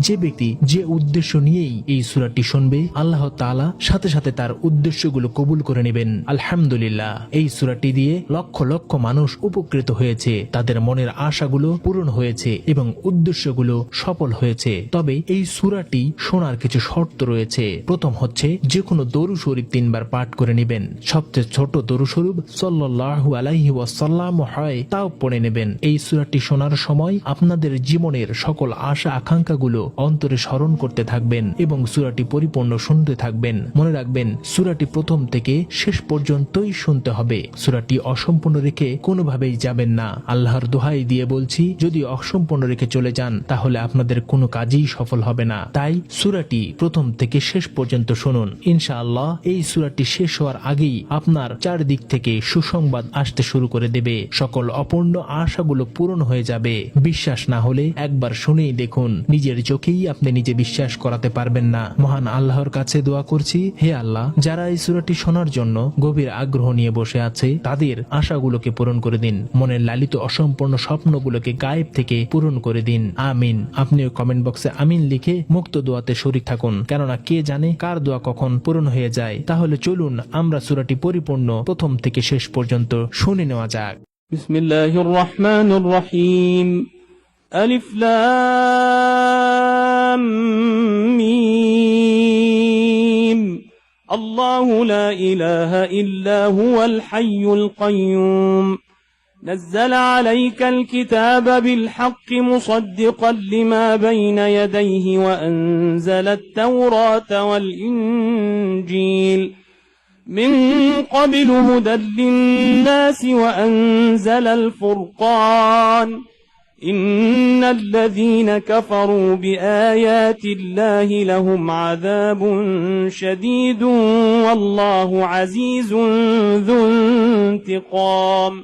যে ব্যক্তি যে উদ্দেশ্য নিয়েই এই সূরাটি শুনবে, আল্লাহ তাআলা সাথে সাথে তার উদ্দেশ্যগুলো কবুল করে নেবেন। আলহামদুলিল্লাহ, এই সূরাটি দিয়ে লক্ষ লক্ষ মানুষ উপকৃত হয়েছে, তাদের মনের আশাগুলো পূরণ হয়েছে এবং উদ্দেশ্যগুলো সফল হয়েছে। তবে এই সূরাটি শোনার কিছু শর্ত রয়েছে। প্রথম হচ্ছে, যে কোনো দরুদ শরীফ 3 বার পাঠ করে নেবেন। সবচেয়ে ছোট দরুদ শরীফ সাল্লাল্লাহু আলাইহি ওয়াসাল্লাম হয় তাও পড়ে নেবেন। এই সূরাটি শোনার সময় আপনাদের জীবনের সকল আশা আকাঙ্ক্ষাগুলো অন্তরে স্মরণ করতে থাকবেন এবং সূরাটি পরিপূর্ণ শুনতে থাকবেন। মনে রাখবেন, সূরাটি প্রথম থেকে শেষ পর্যন্তই শুনতে হবে। সূরাটি অসম্পূর্ণ রেখে কোনোভাবেই যাবেন না। আল্লাহর দোহাই দিয়ে বলছি, যদি অসম্পূর্ণ রেখে চলে যান তাহলে আপনাদের কোনো কাজই সফল হবে না। তাই সূরাটি প্রথম থেকে শেষ পর্যন্ত শুনুন। ইনশাআল্লাহ এই সূরাটি শেষ হওয়ার আগেই আপনার চারদিক থেকে সুসংবাদ আসতে শুরু করে দেবে। সকল অপূর্ণ আশাগুলো পূরণ হয়ে যাবে। বিশ্বাস না হলে একবার শুনেই দেখুন, নিজের চোখেই আপনি নিজে বিশ্বাস করাতে পারবেন না। মহান আল্লাহর কাছে দোয়া করছি, হে আল্লাহ, যারা এই সূরাটি শোনার জন্য গভীর আগ্রহ নিয়ে বসে আছে তাদের আশাগুলোকে পূরণ করে দিন। মনের লালিত অসম্পূর্ণ স্বপ্নগুলোকে গায়েব থেকে পূরণ করে দিন। আমিন। আপনিও কমেন্ট বক্সে আমিন লিখে মুক্ত দোয়াতে শরীক থাকুন, কেননা কে জানে কার দোয়া কখন পূরণ হয়ে যায়। তাহলে চলুন আমরা সূরাটি পরিপূর্ণ প্রথম থেকে শেষ পর্যন্ত শুনে নেওয়া যাক। বিসমিল্লাহির রহমানির রহিম। আলিফ লাম মিম। আল্লাহু লা ইলাহা ইল্লা হুয়াল হাইয়ুল কাইয়্যুম। نزل عليك الكتاب بالحق مصدقا لما بين يديه وأنزل التوراة والإنجيل من قبل هدى للناس وأنزل الفرقان إن الذين كفروا بآيات الله لهم عذاب شديد والله عزيز ذو انتقام